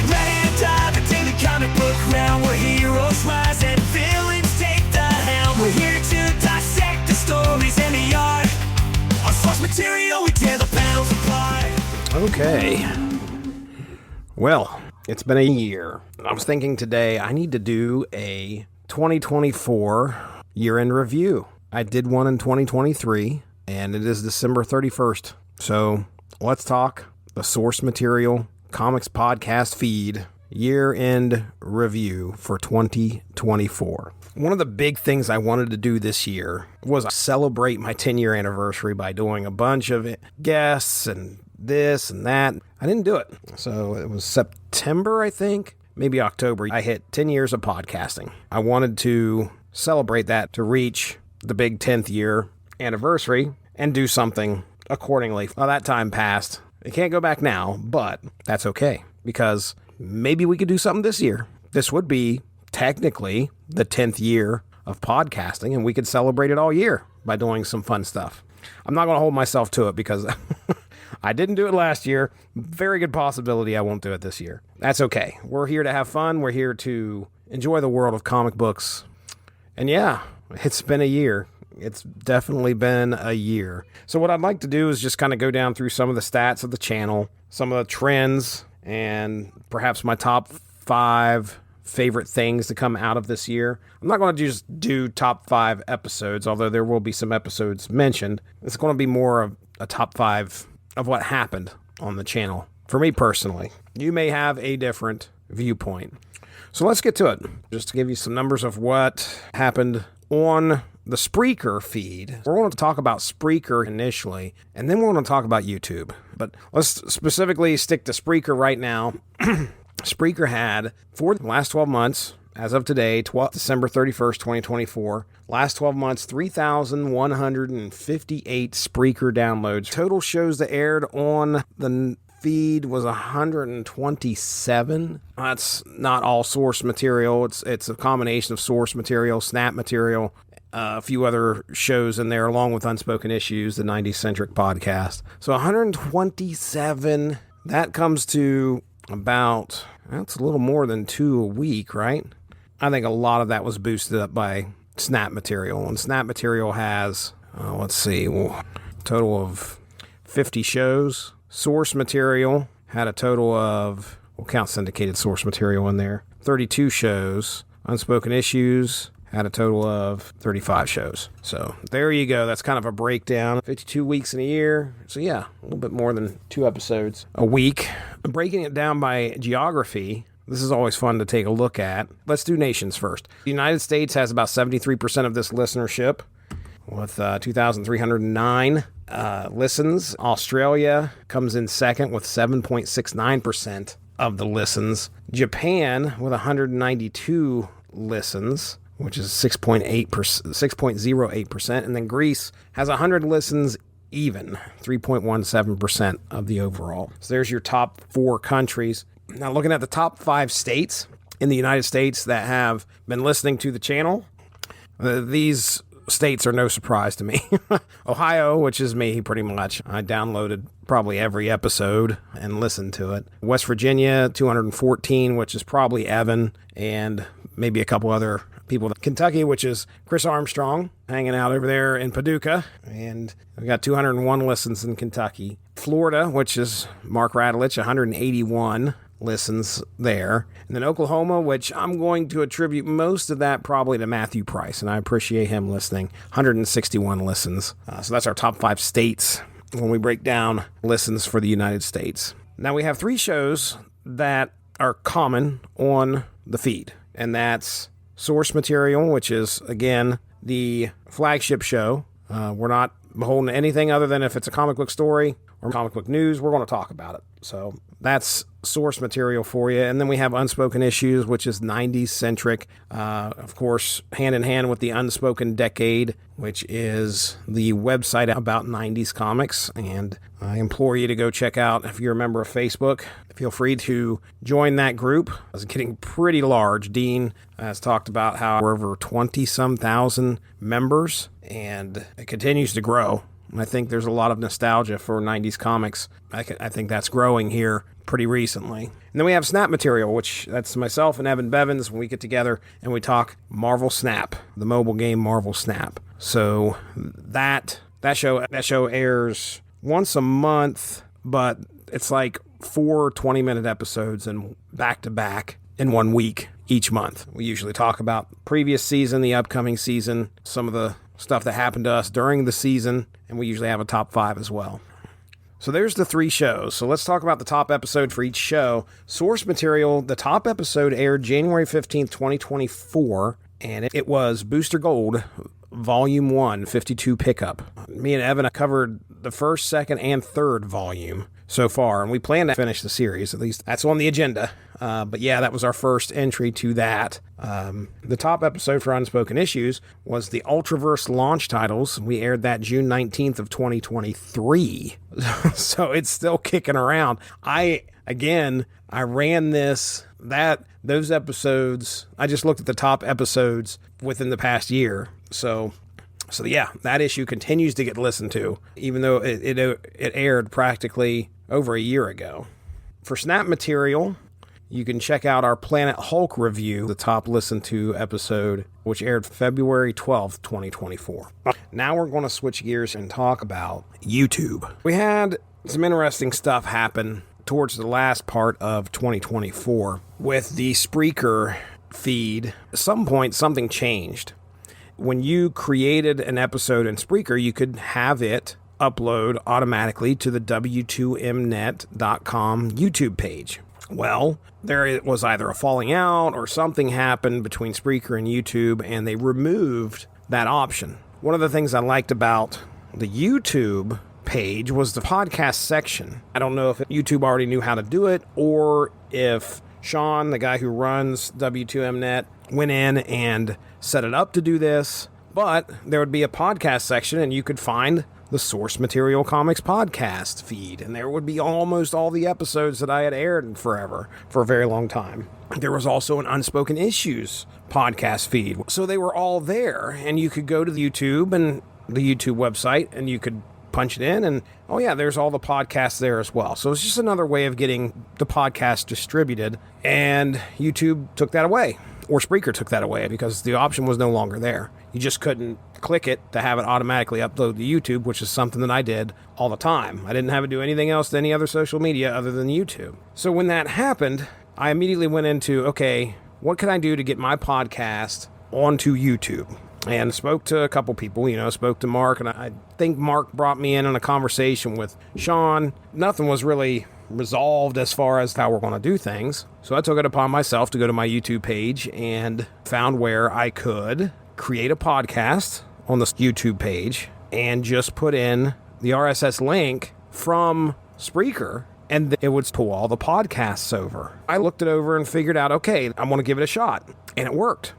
Get ready to dive into the comic book realm, where heroes rise and villains take the helm. We're here to dissect the stories and the art. On source material, we tear the panels apart. Okay. Well, it's been a year. I was thinking today I need to do a 2024 year-end review. I did one in 2023, and it is December 31st. So let's talk the source material comics podcast feed year-end review for 2024. One of the big things I wanted to do this year was celebrate my 10-year anniversary by doing a bunch of guests and this and that. I didn't do it. So it was September, I think, maybe October. I hit 10 years of podcasting. I wanted to celebrate that, to reach the big 10th year anniversary and do something accordingly. Well, that time passed. It can't go back now, but that's okay, because maybe we could do something this year. This would be technically the 10th year of podcasting, and we could celebrate it all year by doing some fun stuff. I'm not going to hold myself to it because I didn't do it last year. Very good possibility I won't do it this year. That's okay. We're here to have fun. We're here to enjoy the world of comic books. And yeah, it's been a year. It's definitely been a year. So what I'd like to do is just kind of go down through some of the stats of the channel, some of the trends, and perhaps my top 5 favorite things to come out of this year. I'm not going to just do top 5 episodes, although there will be some episodes mentioned. It's going to be more of a top 5 of what happened on the channel. For me personally, you may have a different viewpoint. So let's get to it. Just to give you some numbers of what happened on the Spreaker feed. We're going to talk about Spreaker initially, and then we're going to talk about YouTube. But let's specifically stick to Spreaker right now. Spreaker had, for the last 12 months, as of today, December 31st, 2024, last 12 months, 3,158 Spreaker downloads. Total shows that aired on the feed was 127. That's not all source material. It's a combination of source material, snap material, a few other shows in there, along with Unspoken Issues, the 90s-centric podcast. So 127, that comes to about, that's a little more than 2 a week, right? I think a lot of that was boosted up by snap material. And snap material has, let's see, a total of 50 shows. Source material had a total of, we'll count syndicated source material in there, 32 shows. Unspoken Issues had a total of 35 shows. So there you go. That's kind of a breakdown. 52 weeks in a year. So yeah, a little bit more than 2 episodes a week. Breaking it down by geography, this is always fun to take a look at. Let's do nations first. The United States has about 73% of this listenership with 2,309 listens. Australia comes in second with 7.69% of the listens. Japan with 192 listens, which is 6.08%. And then Greece has 100 listens even, 3.17% of the overall. So there's your top 4 countries. Now looking at the top 5 states in the United States that have been listening to the channel, these states are no surprise to me. Ohio, which is me pretty much. I downloaded probably every episode and listened to it. West Virginia, 214, which is probably Evan and maybe a couple other people. Kentucky, which is Chris Armstrong, hanging out over there in Paducah. And we got 201 listens in Kentucky. Florida, which is Mark Radulich, 181 listens there. And then Oklahoma, which I'm going to attribute most of that probably to Matthew Price, and I appreciate him listening, 161 listens. So that's our top 5 states when we break down listens for the United States. Now we have 3 shows that are common on the feed, and that's source material, which is, again, the flagship show. We're not beholden to anything other than if it's a comic book story or comic book news, we're going to talk about it. So that's source material for you. And then we have Unspoken Issues, which is 90s centric, of course, hand in hand with the Unspoken Decade, which is the website about 90s comics. And I implore you to go check out, if you're a member of Facebook, feel free to join that group. It's getting pretty large. Dean has talked about how we're over 20-some thousand members, and it continues to grow. I think there's a lot of nostalgia for 90s comics. I think that's growing here pretty recently. And then we have Snap Material, which that's myself and Evan Bevins when we get together and we talk Marvel Snap, the mobile game Marvel Snap. So that show airs once a month, but it's like 4 20-minute episodes and back-to-back in 1 week each month. We usually talk about previous season, the upcoming season, some of the stuff that happened to us during the season, and we usually have a top 5 as well. So there's the 3 shows. So let's talk about the top episode for each show. Source Material, the top episode aired January 15th, 2024, and it was Booster Gold, Volume 1, 52 pickup. Me and Evan covered the first, second, and third volume so far, and we plan to finish the series. At least that's on the agenda. But yeah, that was our first entry to that. The top episode for Unspoken Issues was the Ultraverse launch titles. We aired that June 19th of 2023. So it's still kicking around. I ran those episodes. I just looked at the top episodes within the past year. So yeah, that issue continues to get listened to, even though it aired practically over a year ago. For Snap Material, you can check out our Planet Hulk review, the top listened to episode, which aired February 12th, 2024. Now we're going to switch gears and talk about YouTube. We had some interesting stuff happen towards the last part of 2024 with the Spreaker feed. At some point, something changed. When you created an episode in Spreaker, you could have it upload automatically to the w2mnet.com YouTube page. Well, there was either a falling out or something happened between Spreaker and YouTube, and they removed that option. One of the things I liked about the YouTube page was the podcast section. I don't know if YouTube already knew how to do it, or if Sean, the guy who runs W2Mnet, went in and set it up to do this, but there would be a podcast section, and you could find the Source Material Comics podcast feed, and there would be almost all the episodes that I had aired for a very long time. There was also an Unspoken Issues podcast feed, so they were all there, and you could go to the YouTube and the YouTube website, and you could punch it in, and oh yeah, there's all the podcasts there as well. So it's just another way of getting the podcast distributed, and YouTube took that away, or Spreaker took that away, because the option was no longer there. You just couldn't click it to have it automatically upload to YouTube, which is something that I did all the time. I didn't have to do anything else to any other social media other than YouTube. So when that happened, I immediately went into, okay, what can I do to get my podcast onto YouTube? And spoke to a couple people, spoke to Mark, and I think Mark brought me in on a conversation with Sean. Nothing was really resolved as far as how we're going to do things. So I took it upon myself to go to my YouTube page and found where I could create a podcast on the YouTube page and just put in the RSS link from Spreaker, and it would pull all the podcasts over. I looked it over and figured out, okay, I want to give it a shot, and it worked.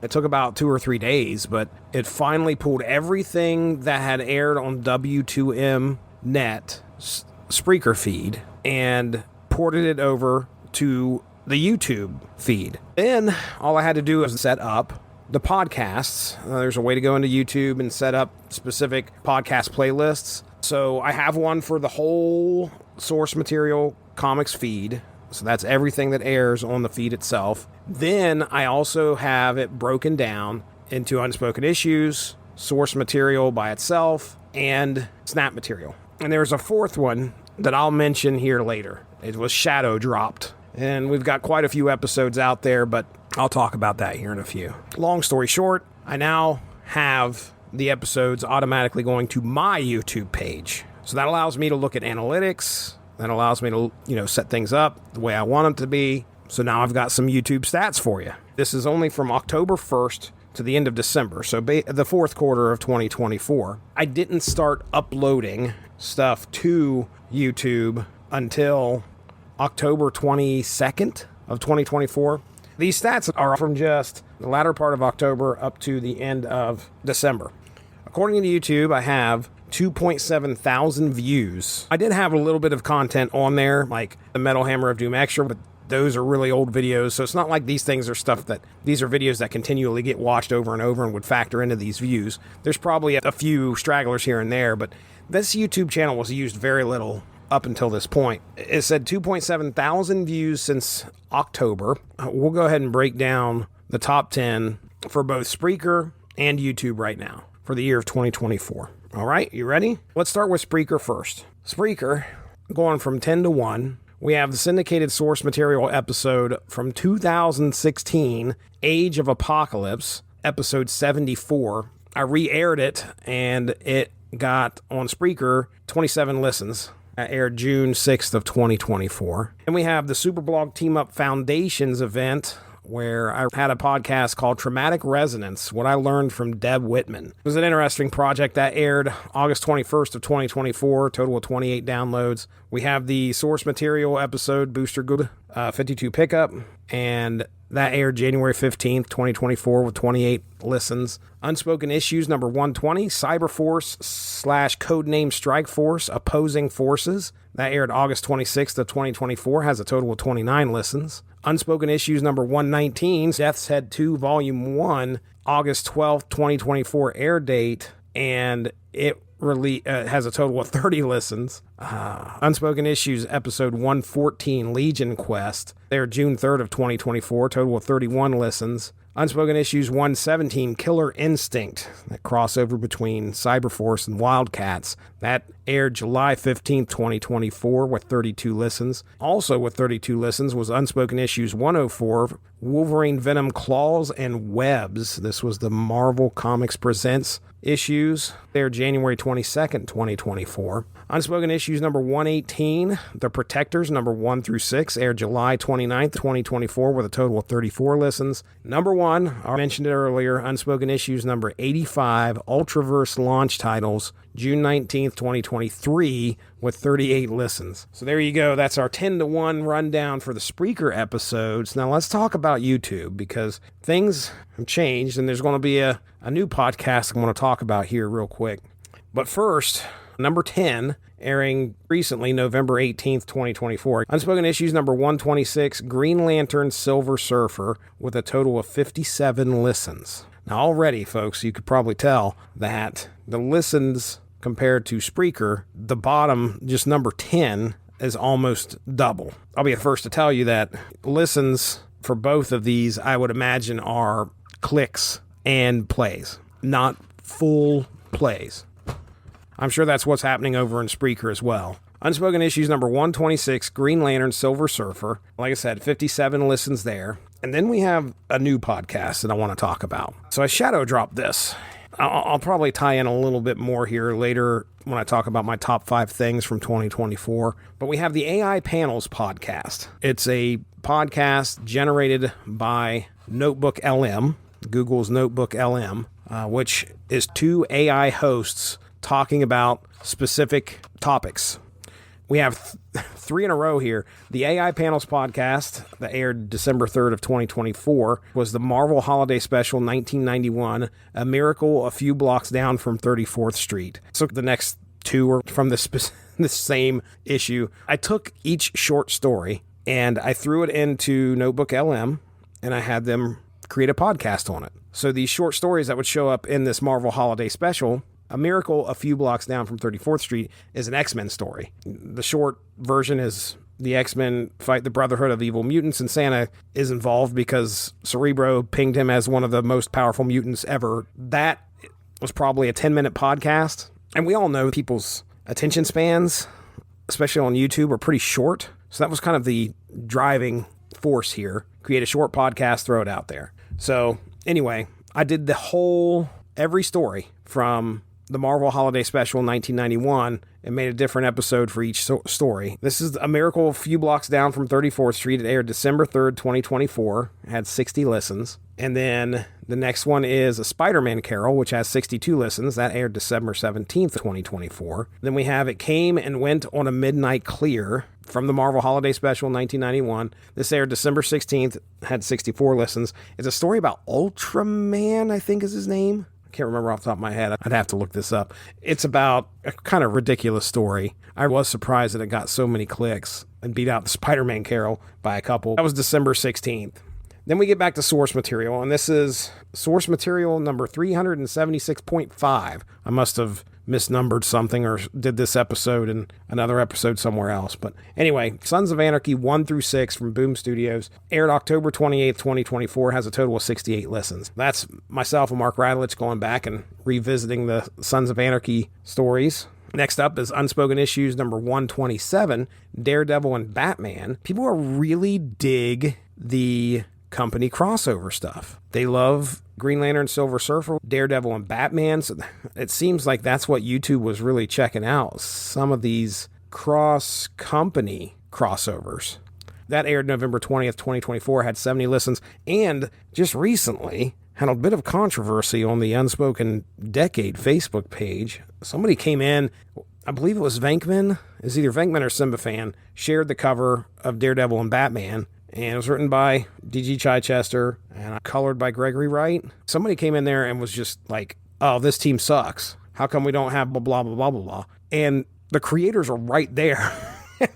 It took about 2 or 3 days, but it finally pulled everything that had aired on W2M Net Spreaker feed and ported it over to the YouTube feed. Then all I had to do was set up the podcasts. There's a way to go into YouTube and set up specific podcast playlists. So I have one for the whole Source Material Comics feed. So that's everything that airs on the feed itself. Then I also have it broken down into Unspoken Issues, Source Material by itself, and Snap Material. And there's a fourth one that I'll mention here later. It was shadow dropped. And we've got quite a few episodes out there, but I'll talk about that here in a few. Long story short, I now have the episodes automatically going to my YouTube page. So that allows me to look at analytics. That allows me to, set things up the way I want them to be. So now I've got some YouTube stats for you. This is only from October 1st to the end of December, so the fourth quarter of 2024. I didn't start uploading stuff to YouTube until October 22nd of 2024. These stats are from just the latter part of October up to the end of December. According to YouTube, I have 2.7 thousand views. I did have a little bit of content on there, like the Metal Hammer of Doom Extra, but those are really old videos. So it's not like these things are these are videos that continually get watched over and over and would factor into these views. There's probably a few stragglers here and there, but this YouTube channel was used very little up until this point. It said 2.7 thousand views since October. We'll go ahead and break down the top 10 for both Spreaker and YouTube right now for the year of 2024. All right, you ready? Let's start with Spreaker first. Spreaker, going from 10 to 1. We have the syndicated source material episode from 2016, Age of Apocalypse, episode 74. I re-aired it, and it got on Spreaker 27 listens. That aired June 6th of 2024. And we have the Superblog Team Up Foundations event, where I had a podcast called Traumatic Resonance, What I Learned from Deb Whitman. It was an interesting project that aired August 21st of 2024, total of 28 downloads. We have the source material episode, Booster Good, 52 pickup, and that aired January 15th, 2024 with 28 listens. Unspoken Issues number 120, Cyberforce / Codename Strike Force, Opposing Forces. That aired August 26th of 2024, has a total of 29 listens. Unspoken Issues number 119, Death's Head 2 Volume 1, August 12th, 2024 air date, and it has a total of 30 listens. Unspoken Issues episode 114, Legion Quest, there June 3rd of 2024, total of 31 listens. Unspoken Issues 117, Killer Instinct, that crossover between Cyberforce and Wildcats. That aired July 15th, 2024 with 32 listens. Also with 32 listens was Unspoken Issues 104, Wolverine Venom Claws and Webs. This was the Marvel Comics Presents issues. They're January 22nd, 2024. Unspoken Issues number 118, The Protectors number 1 through 6, aired July 29th, 2024 with a total of 34 listens. Number 1, I mentioned it earlier, Unspoken Issues number 85, Ultraverse launch titles, June 19th, 2023 with 38 listens. So there you go. That's our 10 to 1 rundown for the Spreaker episodes. Now let's talk about YouTube, because things have changed and there's going to be a new podcast I'm going to talk about here real quick. But first, number 10, airing recently, November 18th, 2024. Unspoken Issues number 126, Green Lantern Silver Surfer, with a total of 57 listens. Now already, folks, you could probably tell that the listens compared to Spreaker, the bottom, just number 10, is almost double. I'll be the first to tell you that listens for both of these, I would imagine, are clicks and plays, not full plays. I'm sure that's what's happening over in Spreaker as well. Unspoken Issues number 126, Green Lantern Silver Surfer. Like I said, 57 listens there. And then we have a new podcast that I want to talk about. So I shadow dropped this. I'll probably tie in a little bit more here later when I talk about my top 5 things from 2024. But we have the AI Panels podcast. It's a podcast generated by NotebookLM, Google's NotebookLM, which is 2 AI hosts talking about specific topics. We have 3 in a row here. The AI Panels podcast that aired December 3rd of 2024 was the Marvel Holiday Special 1991, A Miracle a Few Blocks Down from 34th Street. So the next 2 are from the same issue. I took each short story and I threw it into NotebookLM and I had them create a podcast on it. So these short stories that would show up in this Marvel Holiday Special, A Miracle a Few Blocks Down from 34th Street, is an X-Men story. The short version is the X-Men fight the Brotherhood of Evil Mutants, and Santa is involved because Cerebro pinged him as one of the most powerful mutants ever. That was probably a 10-minute podcast, and we all know people's attention spans, especially on YouTube, are pretty short. So that was kind of the driving force here. Create a short podcast, throw it out there. So anyway, I did every story from the Marvel Holiday Special 1991 and made a different episode for each story. This is A Miracle a Few Blocks Down from 34th Street. It aired December 3rd, 2024. It had 60 listens. And then the next one is A Spider-Man Carol, which has 62 listens. That aired December 17th, 2024. Then we have It Came and Went on a Midnight Clear from the Marvel Holiday Special 1991. This aired December 16th, had 64 listens. It's a story about Ultraman, I think is his name. I can't remember off the top of my head. I'd have to look this up. It's about a kind of ridiculous story. I was surprised that it got so many clicks. and beat out the Spider-Man Carol by a couple. That was December 16th. Then we get back to source material, and this is source material number 376.5. I must have misnumbered something or did this episode in another episode somewhere else. But anyway, Sons of Anarchy 1 through 6 from Boom Studios, aired October 28th, 2024, has a total of 68 listens. That's myself and Mark Radulich going back and revisiting the Sons of Anarchy stories. Next up is Unspoken Issues number 127, Daredevil and Batman. People are really dig the company crossover stuff. They love Green Lantern, Silver Surfer, Daredevil, and Batman. So it seems like that's what YouTube was really checking out. Some of these cross-company crossovers. That aired November 20th, 2024, had 70 listens, and just recently had a bit of controversy on the Unspoken Decade Facebook page. Somebody came in, I believe it was Venkman, it's either Venkman or Simbafan, shared the cover of Daredevil and Batman, and it was written by D.G. Chichester and colored by Gregory Wright. Somebody came in there and was just like, oh, this team sucks. How come we don't have blah, blah, blah, blah, blah, blah? And the creators are right there.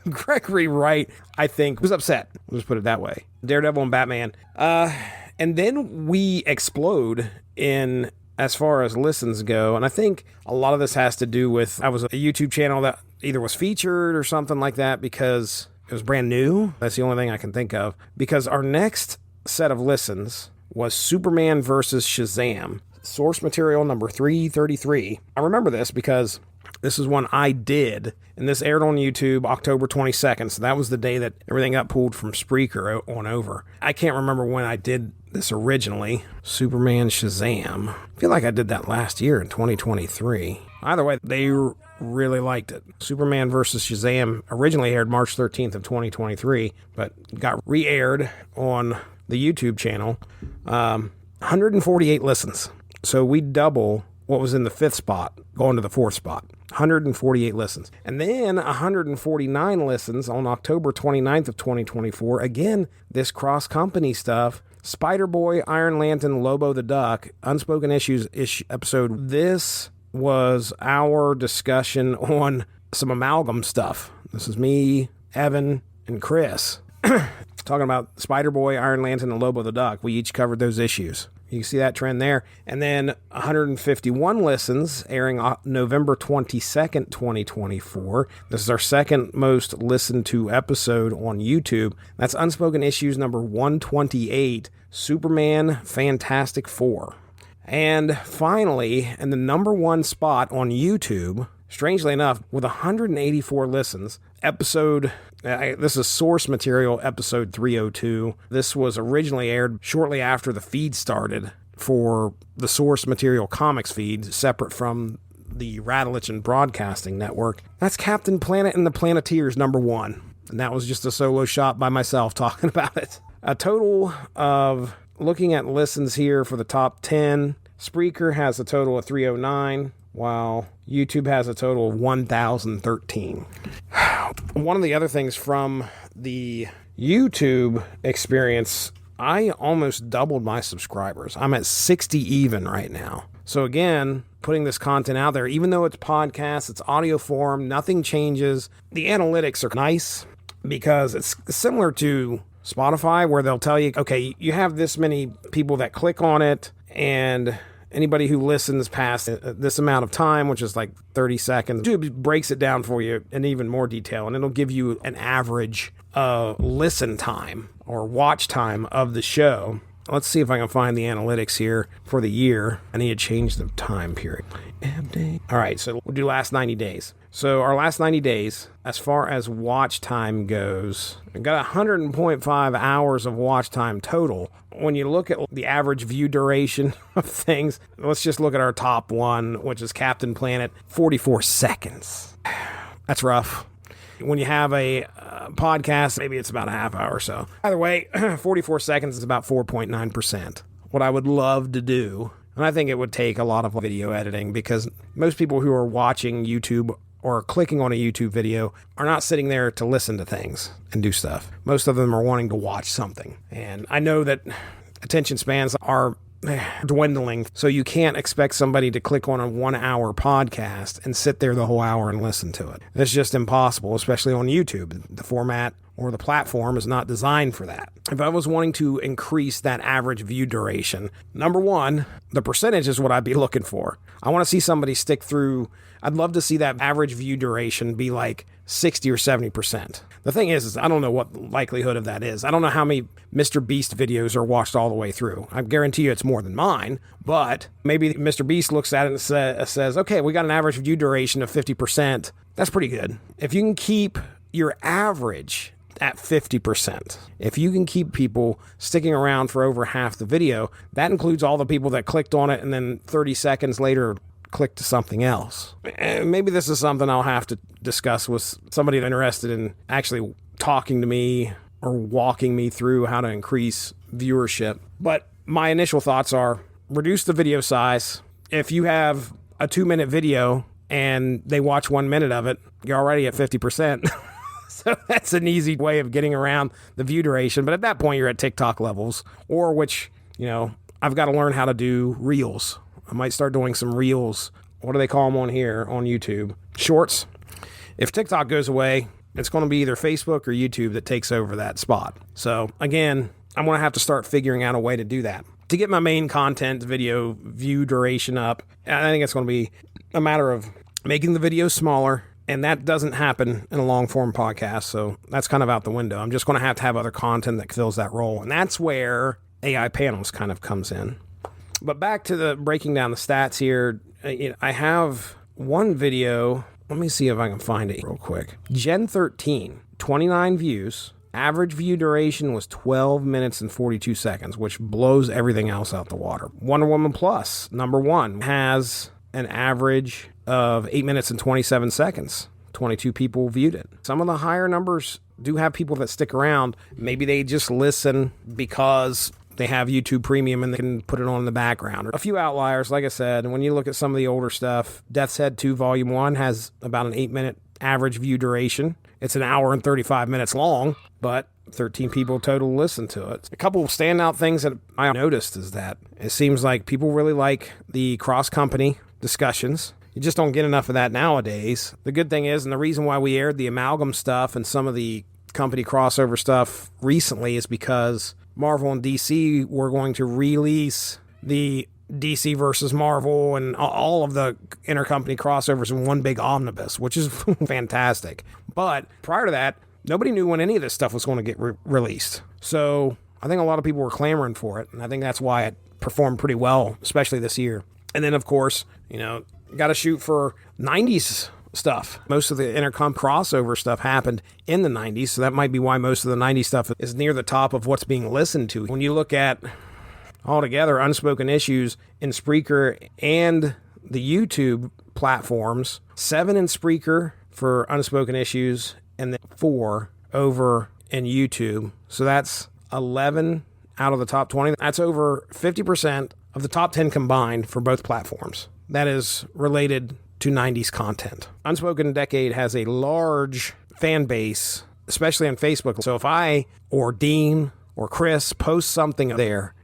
Gregory Wright, I think, was upset. We'll just put it that way. Daredevil and Batman. And then we explode in as far as listens go. And I think a lot of this has to do with, I was a YouTube channel that either was featured or something like that because it was brand new. That's the only thing I can think of. Because our next set of listens was Superman versus Shazam. Source material number 333. I remember this because this is one I did, and this aired on YouTube October 22nd, so that was the day that everything got pulled from Spreaker on over. I can't remember when I did this originally. Superman Shazam. I feel like I did that last year in 2023. Either way, they really liked it. Superman versus Shazam originally aired March 13th of 2023, but got re-aired on the YouTube channel. 148 listens. So we double what was in the 5th spot, going to the 4th spot. 148 listens. And then 149 listens on October 29th of 2024. Again, this cross-company stuff. Spider-Boy, Iron Lantern, Lobo the Duck, Unspoken Issues episode. This was our discussion on some amalgam stuff. This is me, Evan, and Chris. Talking about Spider-Boy, Iron Lantern, and Lobo the Duck. We each covered those issues. You can see that trend there. And then 151 listens, airing November 22nd, 2024. This is our second most listened to episode on YouTube. That's Unspoken Issues number 128, Superman Fantastic Four. And finally, in the number 1 spot on YouTube, strangely enough, with 184 listens, this is source material, episode 302. This was originally aired shortly after the feed started for the source material comics feed, separate from the Radulich and Broadcasting Network. That's Captain Planet and the Planeteers number 1. And that was just a solo shot by myself talking about it. A total of, looking at listens here for the top 10, Spreaker has a total of 309. While YouTube has a total of 1,013. One of the other things from the YouTube experience, I almost doubled my subscribers. I'm at 60 even right now. So again, putting this content out there, even though it's podcast, it's audio form, nothing changes. The analytics are nice because it's similar to Spotify, where they'll tell you, okay, you have this many people that click on it, and anybody who listens past this amount of time, which is like 30 seconds, YouTube breaks it down for you in even more detail, and it'll give you an average listen time or watch time of the show. Let's see if I can find the analytics here for the year. I need to change the time period. All right, so we'll do last 90 days. So our last 90 days, as far as watch time goes, we've got 100.5 hours of watch time total. When you look at the average view duration of things, let's just look at our top one, which is Captain Planet, 44 seconds. That's rough. When you have a podcast, maybe it's about a half hour or so. Either way, 44 seconds is about 4.9%. What I would love to do, and I think it would take a lot of video editing, because most people who are watching YouTube or clicking on a YouTube video are not sitting there to listen to things and do stuff. Most of them are wanting to watch something. And I know that attention spans are dwindling. So you can't expect somebody to click on a 1 hour podcast and sit there the whole hour and listen to it. It's just impossible, especially on YouTube. The format or the platform is not designed for that. If I was wanting to increase that average view duration, number one, the percentage is what I'd be looking for. I want to see somebody stick through. I'd love to see that average view duration be like 60 or 70%. The thing is I don't know what the likelihood of that is. I don't know how many Mr. Beast videos are watched all the way through. I guarantee you it's more than mine, but maybe Mr. Beast looks at it and says, okay, we got an average view duration of 50%. That's pretty good. If you can keep your average at 50%, if you can keep people sticking around for over half the video, that includes all the people that clicked on it and then 30 seconds later click to something else. Maybe this is something I'll have to discuss with somebody interested in actually talking to me or walking me through how to increase viewership. But my initial thoughts are reduce the video size. If you have a 2-minute video and they watch 1 minute of it, you're already at 50%. So that's an easy way of getting around the view duration. But at that point, you're at TikTok levels, or which, I've got to learn how to do reels. I might start doing some reels. What do they call them on here on YouTube? Shorts. If TikTok goes away, it's going to be either Facebook or YouTube that takes over that spot. So again, I'm going to have to start figuring out a way to do that. To get my main content video view duration up, I think it's going to be a matter of making the videos smaller, and that doesn't happen in a long form podcast. So that's kind of out the window. I'm just going to have other content that fills that role. And that's where AI panels kind of comes in. But back to the breaking down the stats here, I have one video. Let me see if I can find it real quick. Gen 13, 29 views. Average view duration was 12 minutes and 42 seconds, which blows everything else out the water. Wonder Woman Plus, number one, has an average of 8 minutes and 27 seconds. 22 people viewed it. Some of the higher numbers do have people that stick around. Maybe they just listen because they have YouTube Premium and they can put it on in the background. A few outliers, like I said, when you look at some of the older stuff, Death's Head 2 Volume 1 has about an 8-minute average view duration. It's an hour and 35 minutes long, but 13 people total listen to it. A couple of standout things that I noticed is that it seems like people really like the cross-company discussions. You just don't get enough of that nowadays. The good thing is, and the reason why we aired the amalgam stuff and some of the company crossover stuff recently is because Marvel and DC were going to release the DC versus Marvel and all of the intercompany crossovers in one big omnibus, which is fantastic. But prior to that, nobody knew when any of this stuff was going to get released. So I think a lot of people were clamoring for it, and I think that's why it performed pretty well, especially this year. And then, of course, got to shoot for 90s stuff. Most of the intercom crossover stuff happened in the 90s, so that might be why most of the 90s stuff is near the top of what's being listened to. When you look at altogether unspoken issues in Spreaker and the YouTube platforms, 7 in Spreaker for unspoken issues and then 4 over in YouTube. So that's 11 out of the top 20. That's over 50% of the top 10 combined for both platforms. That is related to 90s content. Unspoken Decade has a large fan base, especially on Facebook. So if I or Dean or Chris post something there,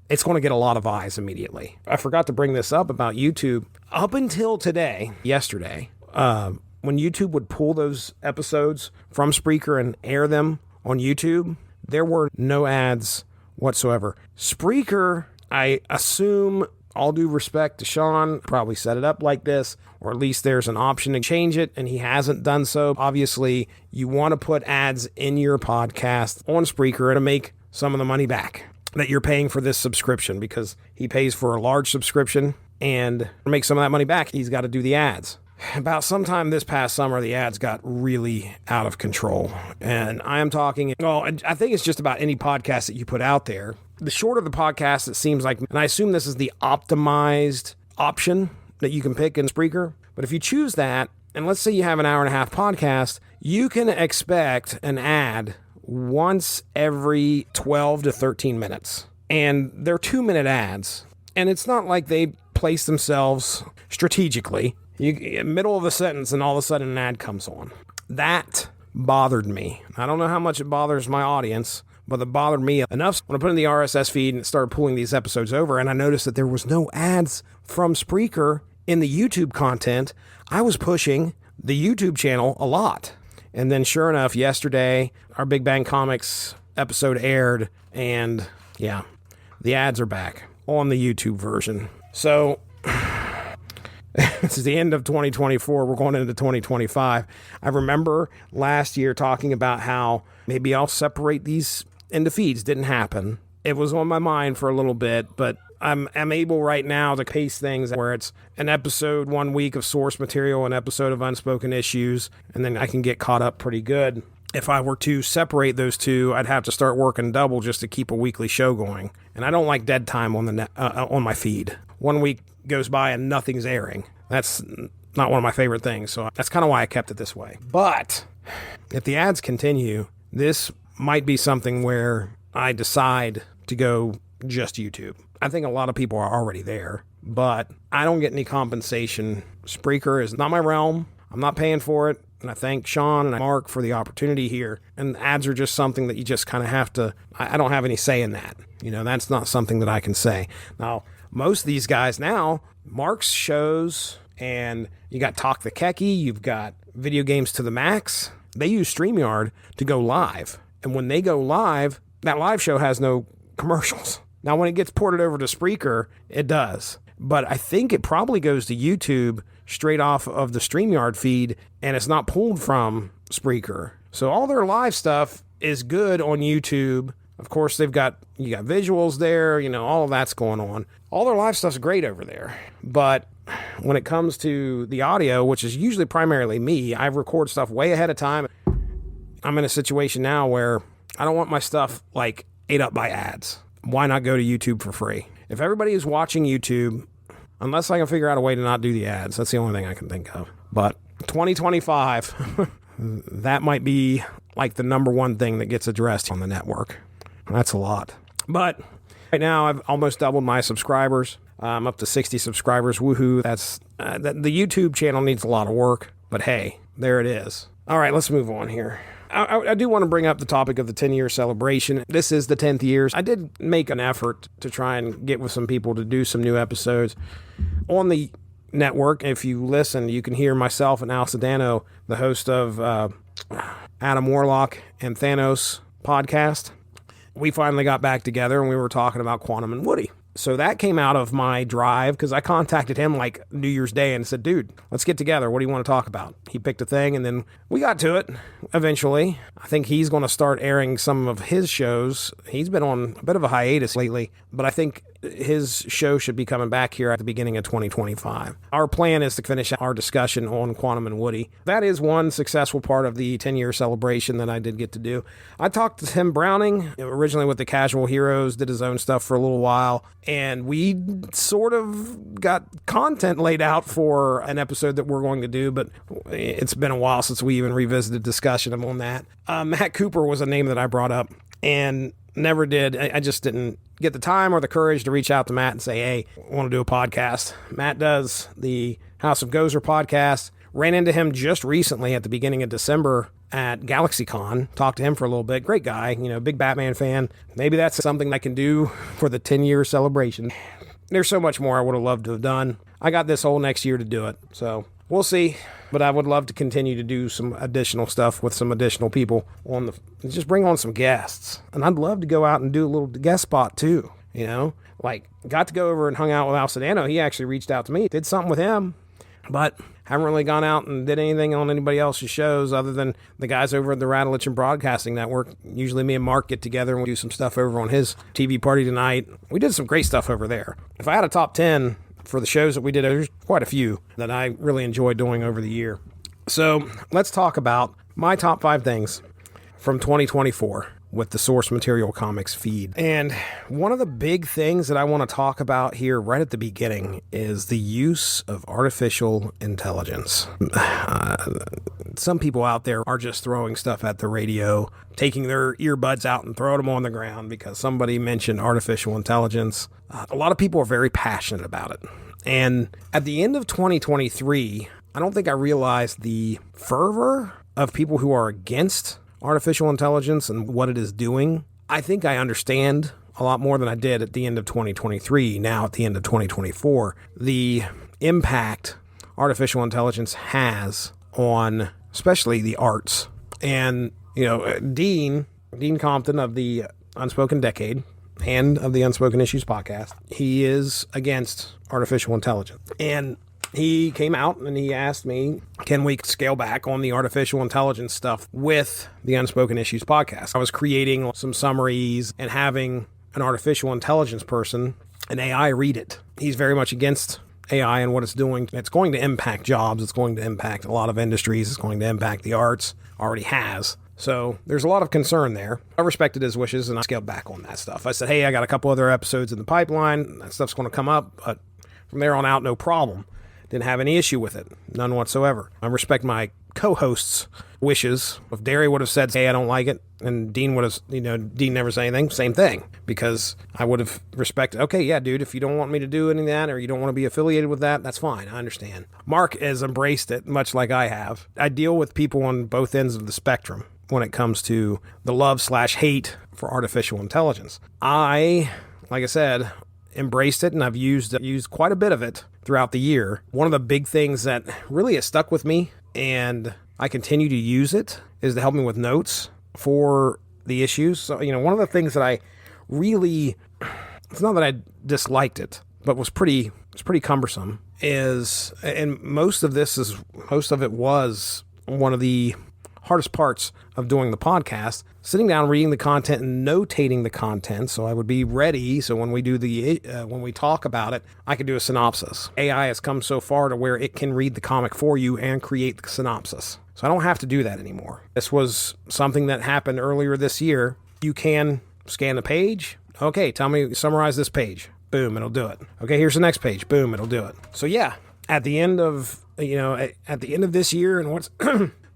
it's going to get a lot of eyes immediately. I forgot to bring this up about YouTube. Up until today, yesterday, when YouTube would pull those episodes from Spreaker and air them on YouTube, there were no ads whatsoever. Spreaker, I assume, all due respect to Sean, probably set it up like this, or at least there's an option to change it, and he hasn't done so. Obviously, you want to put ads in your podcast on Spreaker to make some of the money back that you're paying for this subscription, because he pays for a large subscription, and to make some of that money back, he's got to do the ads. About sometime this past summer, the ads got really out of control. And I am talking, I think it's just about any podcast that you put out there. The shorter the podcast, it seems like, and I assume this is the optimized option that you can pick in Spreaker. But if you choose that, and let's say you have an hour and a half podcast, you can expect an ad once every 12 to 13 minutes. And they're 2-minute ads. And it's not like they place themselves strategically. Middle of a sentence and all of a sudden an ad comes on. That bothered me. I don't know how much it bothers my audience, but it bothered me enough when I put in the RSS feed and started pulling these episodes over, and I noticed that there was no ads from Spreaker in the YouTube content. I was pushing the YouTube channel a lot. And then sure enough, yesterday, our Big Bang Comics episode aired, and yeah, the ads are back on the YouTube version. So this is the end of 2024. We're going into 2025. I remember last year talking about how maybe I'll separate these into feeds. Didn't happen. It was on my mind for a little bit, but I'm able right now to pace things where it's an episode 1 week of source material, an episode of unspoken issues, and then I can get caught up pretty good. If I were to separate those two, I'd have to start working double just to keep a weekly show going. And I don't like dead time on the on my feed. 1 week goes by and nothing's airing. That's not one of my favorite things, so that's kind of why I kept it this way. But if the ads continue, this might be something where I decide to go just YouTube. I think a lot of people are already there, but I don't get any compensation. Spreaker is not my realm. I'm not paying for it. And I thank Sean and Mark for the opportunity here. And ads are just something that you just kind of have to, I don't have any say in that. You know, that's not something that I can say. Now, most of these guys now, Mark's shows, and you got Talk the Keki, you've got Video Games to the Max. They use StreamYard to go live. And when they go live, that live show has no commercials. Now, when it gets ported over to Spreaker, it does. But I think it probably goes to YouTube straight off of the StreamYard feed, and it's not pulled from Spreaker. So all their live stuff is good on YouTube. Of course, you got visuals there, you know, all of that's going on. All their live stuff's great over there. But when it comes to the audio, which is usually primarily me, I record stuff way ahead of time. I'm in a situation now where I don't want my stuff like ate up by ads. Why not go to YouTube for free? If everybody is watching YouTube, unless I can figure out a way to not do the ads, that's the only thing I can think of. But 2025, that might be like the number one thing that gets addressed on the network. That's a lot. But right now, I've almost doubled my subscribers. I'm up to 60 subscribers. Woohoo. That's the YouTube channel needs a lot of work, but hey, there it is. All right, let's move on here. I do want to bring up the topic of the 10-year celebration. This is the 10th year. I did make an effort to try and get with some people to do some new episodes on the network. If you listen, you can hear myself and Al Sedano, the host of Adam Warlock and Thanos podcast. We finally got back together and we were talking about Quantum and Woody. So that came out of my drive because I contacted him like New Year's Day and said, dude, let's get together. What do you want to talk about? He picked a thing and then we got to it eventually. I think he's going to start airing some of his shows. He's been on a bit of a hiatus lately, but I think his show should be coming back here at the beginning of 2025. Our plan is to finish our discussion on Quantum and Woody. That is one successful part of the 10-year celebration that I did get to do. I talked to Tim Browning, originally with the Casual Heroes, did his own stuff for a little while, and we sort of got content laid out for an episode that we're going to do, but it's been a while since we even revisited discussion on that. Matt Cooper was a name that I brought up, and never did. I just didn't get the time or the courage to reach out to Matt and say, hey, I want to do a podcast. Matt does the House of Gozer podcast. Ran into him just recently at the beginning of December at GalaxyCon. Talked to him for a little bit. Great guy, you know, big Batman fan. Maybe that's something I can do for the 10-year celebration. There's so much more I would have loved to have done. I got this whole next year to do it, so we'll see. But I would love to continue to do some additional stuff with some additional people just bring on some guests. And I'd love to go out and do a little guest spot too, you know, like got to go over and hung out with Al Sedano. He actually reached out to me, did something with him, but haven't really gone out and did anything on anybody else's shows other than the guys over at the Rattlich and Broadcasting Network. Usually me and Mark get together and we do some stuff over on his TV party tonight. We did some great stuff over there. If I had a top 10 for the shows that we did, there's quite a few that I really enjoyed doing over the year. So let's talk about my top 5 things from 2024 with the Source Material Comics feed. And one of the big things that I want to talk about here right at the beginning is the use of artificial intelligence. Some people out there are just throwing stuff at the radio, taking their earbuds out and throwing them on the ground because somebody mentioned artificial intelligence. A lot of people are very passionate about it. And at the end of 2023, I don't think I realized the fervor of people who are against artificial intelligence and what it is doing. I think I understand a lot more than I did at the end of 2023, now at the end of 2024, the impact artificial intelligence has on especially the arts. And, Dean Compton of the Unspoken Decade and of the Unspoken Issues podcast, he is against artificial intelligence. And he came out and he asked me, can we scale back on the artificial intelligence stuff with the Unspoken Issues podcast? I was creating some summaries and having an artificial intelligence person, an AI, read it. He's very much against AI and what it's doing. It's going to impact jobs. It's going to impact a lot of industries. It's going to impact the arts. Already has. So there's a lot of concern there. I respected his wishes and I scaled back on that stuff. I said, hey, I got a couple other episodes in the pipeline. That stuff's going to come up, but from there on out, no problem. Didn't have any issue with it. None whatsoever. I respect my co-host's wishes. If Derry would have said, hey, I don't like it, and Dean would have, Dean never said anything, same thing. Because I would have respected, okay, yeah, dude, if you don't want me to do any of that or you don't want to be affiliated with that, that's fine. I understand. Mark has embraced it, much like I have. I deal with people on both ends of the spectrum when it comes to the love/hate for artificial intelligence. Like I said, embraced it, and I've used quite a bit of it throughout the year. One of the big things that really has stuck with me, and I continue to use it, is to help me with notes for the issues. So, one of the things that I really, it's not that I disliked it, but was pretty cumbersome is, and most of it was one of the hardest parts of doing the podcast, sitting down, reading the content and notating the content. So I would be ready. So when we do when we talk about it, I could do a synopsis. AI has come so far to where it can read the comic for you and create the synopsis. So I don't have to do that anymore. This was something that happened earlier this year. You can scan the page. Okay, tell me, summarize this page. Boom, it'll do it. Okay, here's the next page. Boom, it'll do it. So yeah, at the end of, at the end of this year, and what's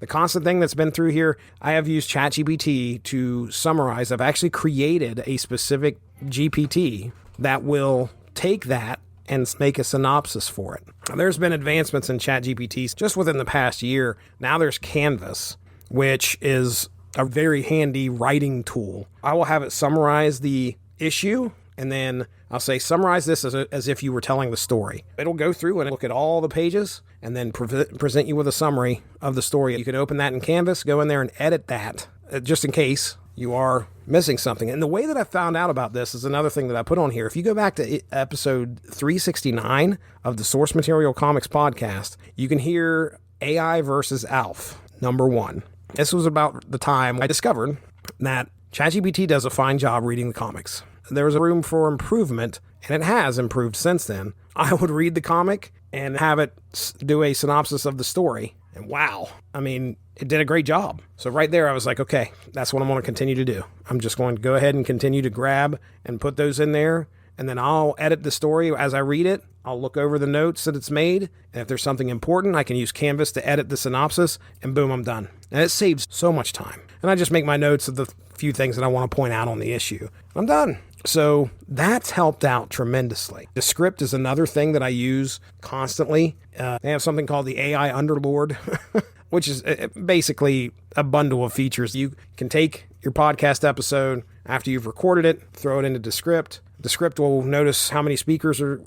the constant thing that's been through here, I have used ChatGPT to summarize. I've actually created a specific GPT that will take that and make a synopsis for it. There's been advancements in ChatGPT just within the past year. Now there's Canvas, which is a very handy writing tool. I will have it summarize the issue, and then I'll say, summarize this as if you were telling the story. It'll go through and look at all the pages and then present you with a summary of the story. You can open that in Canvas, go in there and edit that, just in case you are missing something. And the way that I found out about this is another thing that I put on here. If you go back to episode 369 of the Source Material Comics podcast, you can hear AI versus ALF, number 1. This was about the time I discovered that ChatGPT does a fine job reading the comics. There was a room for improvement, and it has improved since then. I would read the comic and have it do a synopsis of the story, and wow, it did a great job. So right there, I was like, okay, that's what I'm going to continue to do. I'm just going to go ahead and continue to grab and put those in there, and then I'll edit the story as I read it. I'll look over the notes that it's made, and if there's something important, I can use Canvas to edit the synopsis, and boom, I'm done. And it saves so much time. And I just make my notes of the few things that I want to point out on the issue. I'm done. So that's helped out tremendously. The script is another thing that I use constantly. They have something called the AI Underlord, which is basically a bundle of features. You can take your podcast episode after you've recorded it, throw it into the script. The script will notice how many speakers are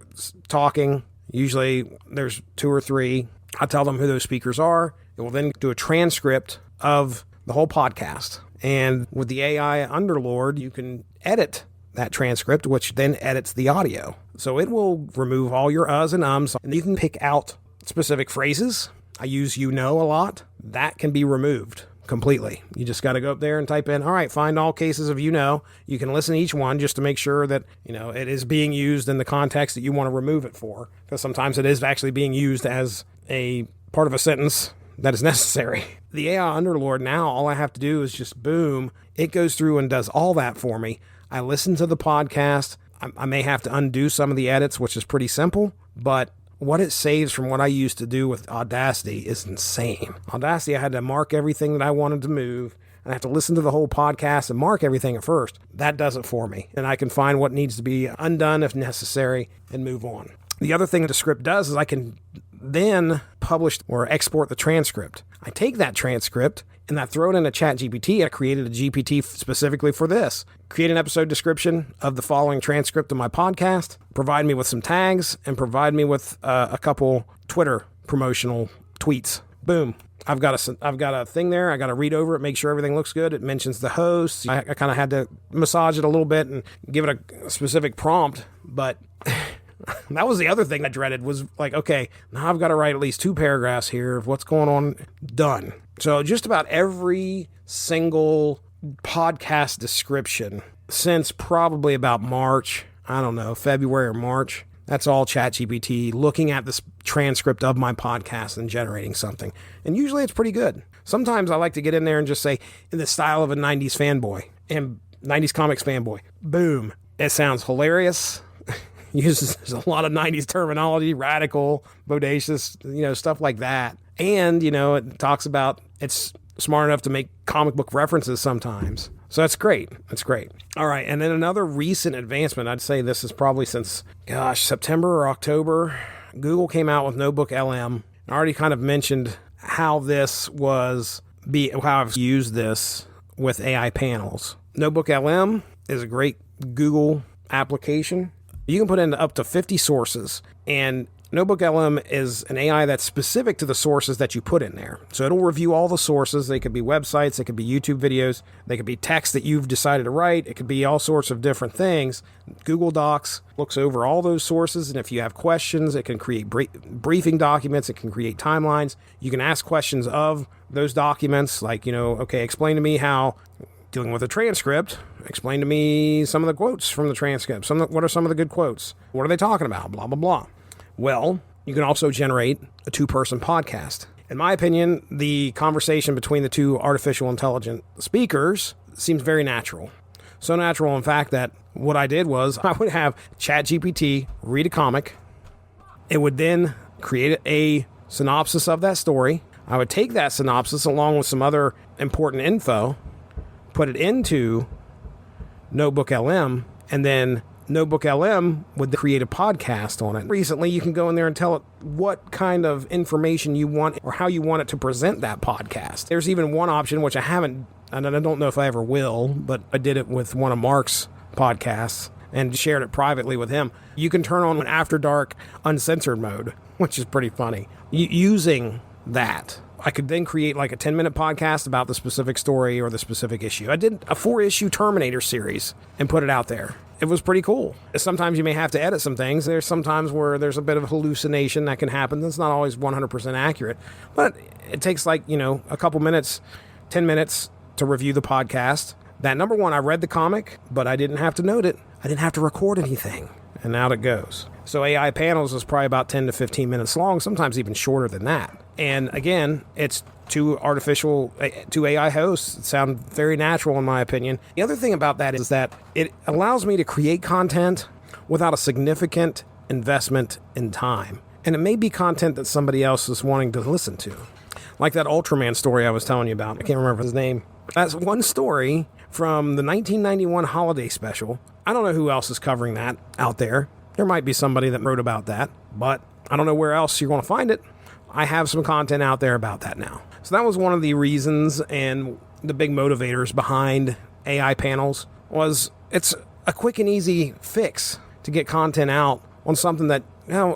talking. Usually there's 2 or 3. I'll tell them who those speakers are. It will then do a transcript of the whole podcast. And with the AI Underlord, you can edit that transcript, which then edits the audio. So it will remove all your uhs and ums, and you can pick out specific phrases. I use a lot. That can be removed completely. You just got to go up there and type in, all right, find all cases of You can listen to each one just to make sure that, it is being used in the context that you want to remove it for. Because sometimes it is actually being used as a part of a sentence that is necessary. The AI Underlord, now all I have to do is just boom, it goes through and does all that for me. I listen to the podcast. I may have to undo some of the edits, which is pretty simple, but what it saves from what I used to do with Audacity is insane. Audacity, I had to mark everything that I wanted to move, and I have to listen to the whole podcast and mark everything at first. That does it for me, and I can find what needs to be undone if necessary and move on. The other thing the script does is I can then publish or export the transcript. I take that transcript and I throw it in a chat GPT. I created a GPT specifically for this. Create an episode description of the following transcript of my podcast, provide me with some tags, and provide me with a couple Twitter promotional tweets. Boom. I've got a thing there. I got to read over it, make sure everything looks good. It mentions the host. I kind of had to massage it a little bit and give it a specific prompt, but that was the other thing I dreaded was like, okay, now I've got to write at least 2 paragraphs here of what's going on. Done. So just about every single podcast description since probably about March, I don't know, February or March, that's all ChatGPT looking at this transcript of my podcast and generating something. And usually it's pretty good. Sometimes I like to get in there and just say, in the style of a 90s fanboy and 90s comics fanboy. Boom. It sounds hilarious. Uses a lot of 90s terminology, radical, bodacious, stuff like that. And, it talks about it's smart enough to make comic book references sometimes. So that's great. That's great. All right. And then another recent advancement, I'd say this is probably since, September or October, Google came out with NotebookLM. I already kind of mentioned how how I've used this with AI panels. NotebookLM is a great Google application. You can put in up to 50 sources, and NotebookLM is an AI that's specific to the sources that you put in there. So it'll review all the sources. They could be websites, they could be YouTube videos, they could be text that you've decided to write, it could be all sorts of different things. Google Docs looks over all those sources, and if you have questions, it can create briefing documents, it can create timelines. You can ask questions of those documents, like, okay, explain to me how... Dealing with a transcript, explain to me some of the quotes from the transcript. What are some of the good quotes? What are they talking about? Blah, blah, blah. Well, you can also generate a 2-person podcast. In my opinion, the conversation between the 2 artificial intelligent speakers seems very natural. So natural, in fact, that what I did was I would have ChatGPT read a comic. It would then create a synopsis of that story. I would take that synopsis along with some other important info, put it into NotebookLM, and then NotebookLM would create a podcast on it. Recently, you can go in there and tell it what kind of information you want or how you want it to present that podcast. There's even one option, which I haven't, and I don't know if I ever will, but I did it with one of Mark's podcasts and shared it privately with him. You can turn on an After Dark uncensored mode, which is pretty funny. Using that, I could then create like a 10-minute podcast about the specific story or the specific issue. I did a 4-issue Terminator series and put it out there. It was pretty cool. Sometimes you may have to edit some things. There's sometimes where there's a bit of hallucination that can happen. That's not always 100% accurate. But it takes like, a couple minutes, 10 minutes to review the podcast. That number one, I read the comic, but I didn't have to note it. I didn't have to record anything. And out it goes. So AI panels is probably about 10 to 15 minutes long, sometimes even shorter than that. And again, it's 2 AI hosts that sound very natural in my opinion. The other thing about that is that it allows me to create content without a significant investment in time. And it may be content that somebody else is wanting to listen to. Like that Ultraman story I was telling you about. I can't remember his name. That's one story from the 1991 holiday special. I don't know who else is covering that out there. There might be somebody that wrote about that, but I don't know where else you're going to find it. I have some content out there about that now. So that was one of the reasons and the big motivators behind AI panels was it's a quick and easy fix to get content out on something that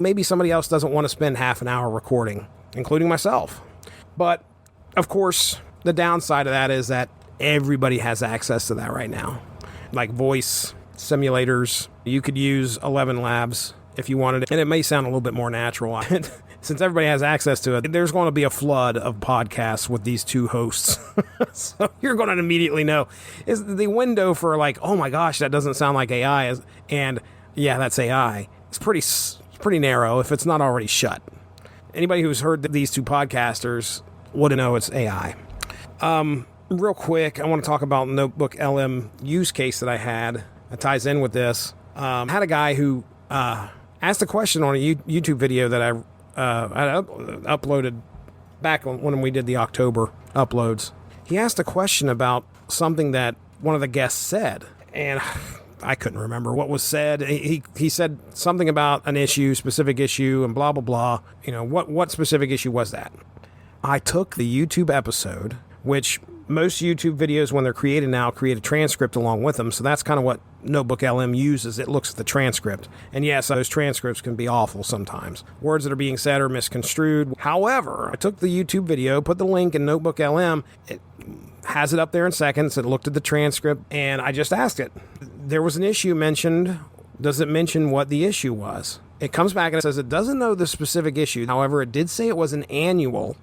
maybe somebody else doesn't want to spend half an hour recording, including myself. But of course, the downside of that is that everybody has access to that right now. Like voice simulators, you could use 11 Labs if you wanted it, and it may sound a little bit more natural. Since everybody has access to it, there's going to be a flood of podcasts with these 2 hosts. So you're going to immediately know. Is the window for like, oh my gosh, that doesn't sound like AI, and yeah, that's AI. It's pretty narrow if it's not already shut. Anybody who's heard these 2 podcasters would know it's AI. Real quick, I want to talk about NotebookLM use case that I had. It ties in with this. I had a guy who asked a question on a YouTube video that I uploaded back when we did the October uploads. He asked a question about something that one of the guests said, and I couldn't remember what was said. He said something about an issue, specific issue, and blah, blah, blah. What specific issue was that? I took the YouTube episode, which most YouTube videos, when they're created now, create a transcript along with them. So that's kind of what NotebookLM uses. It looks at the transcript. And yes, those transcripts can be awful sometimes. Words that are being said are misconstrued. However, I took the YouTube video, put the link in NotebookLM. It has it up there in seconds. It looked at the transcript, and I just asked it. There was an issue mentioned. Does it mention what the issue was? It comes back and it says it doesn't know the specific issue. However, it did say it was an annual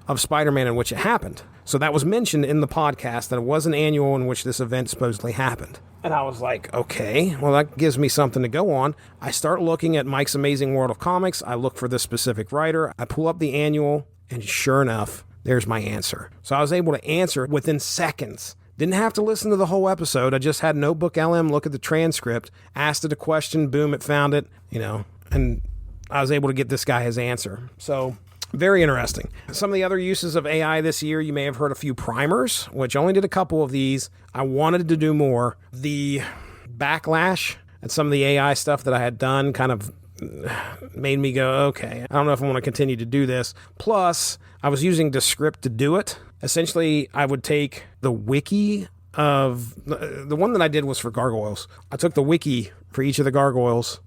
of Spider-Man in which it happened. So that was mentioned in the podcast, that it was an annual in which this event supposedly happened. And I was like, okay, well, that gives me something to go on. I start looking at Mike's Amazing World of Comics. I look for this specific writer. I pull up the annual, and sure enough, there's my answer. So I was able to answer within seconds. Didn't have to listen to the whole episode. I just had NotebookLM look at the transcript, asked it a question, boom, it found it, and I was able to get this guy his answer. So very interesting. Some of the other uses of AI this year, you may have heard a few primers, which only did a couple of these. I wanted to do more. The backlash at some of the AI stuff that I had done kind of made me go, okay, I don't know if I want to continue to do this. Plus, I was using Descript to do it. Essentially, I would take the wiki of the one that I did was for gargoyles. I took the wiki for each of the gargoyles,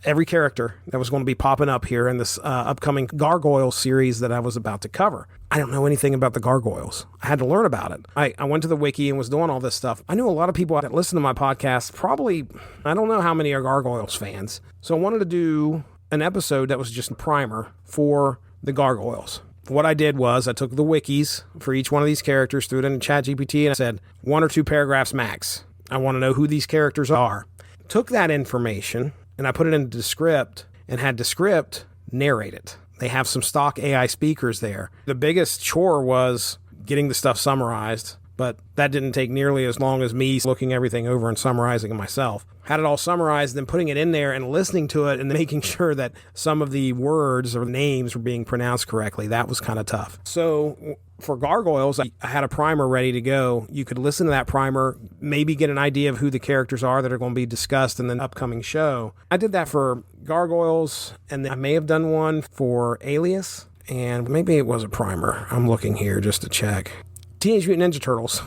every character that was going to be popping up here in this upcoming gargoyle series that I was about to cover. I don't know anything about the gargoyles. I had to learn about it. I went to the wiki and was doing all this stuff. I knew a lot of people that listen to my podcast, probably, I don't know how many are gargoyles fans. So I wanted to do an episode that was just a primer for the gargoyles. What I did was I took the wikis for each one of these characters, threw it into ChatGPT, and I said 1 or 2 paragraphs max. I want to know who these characters are. Took that information and I put it into Descript and had Descript narrate it. They have some stock AI speakers there. The biggest chore was getting the stuff summarized, but that didn't take nearly as long as me looking everything over and summarizing it myself. Had it all summarized, then putting it in there and listening to it and making sure that some of the words or names were being pronounced correctly. That was kind of tough. So for gargoyles, I had a primer ready to go. You could listen to that primer, maybe get an idea of who the characters are that are going to be discussed in the upcoming show. I did that for gargoyles, and then I may have done one for Alias, and maybe it was a primer. I'm looking here just to check. Teenage Mutant Ninja Turtles.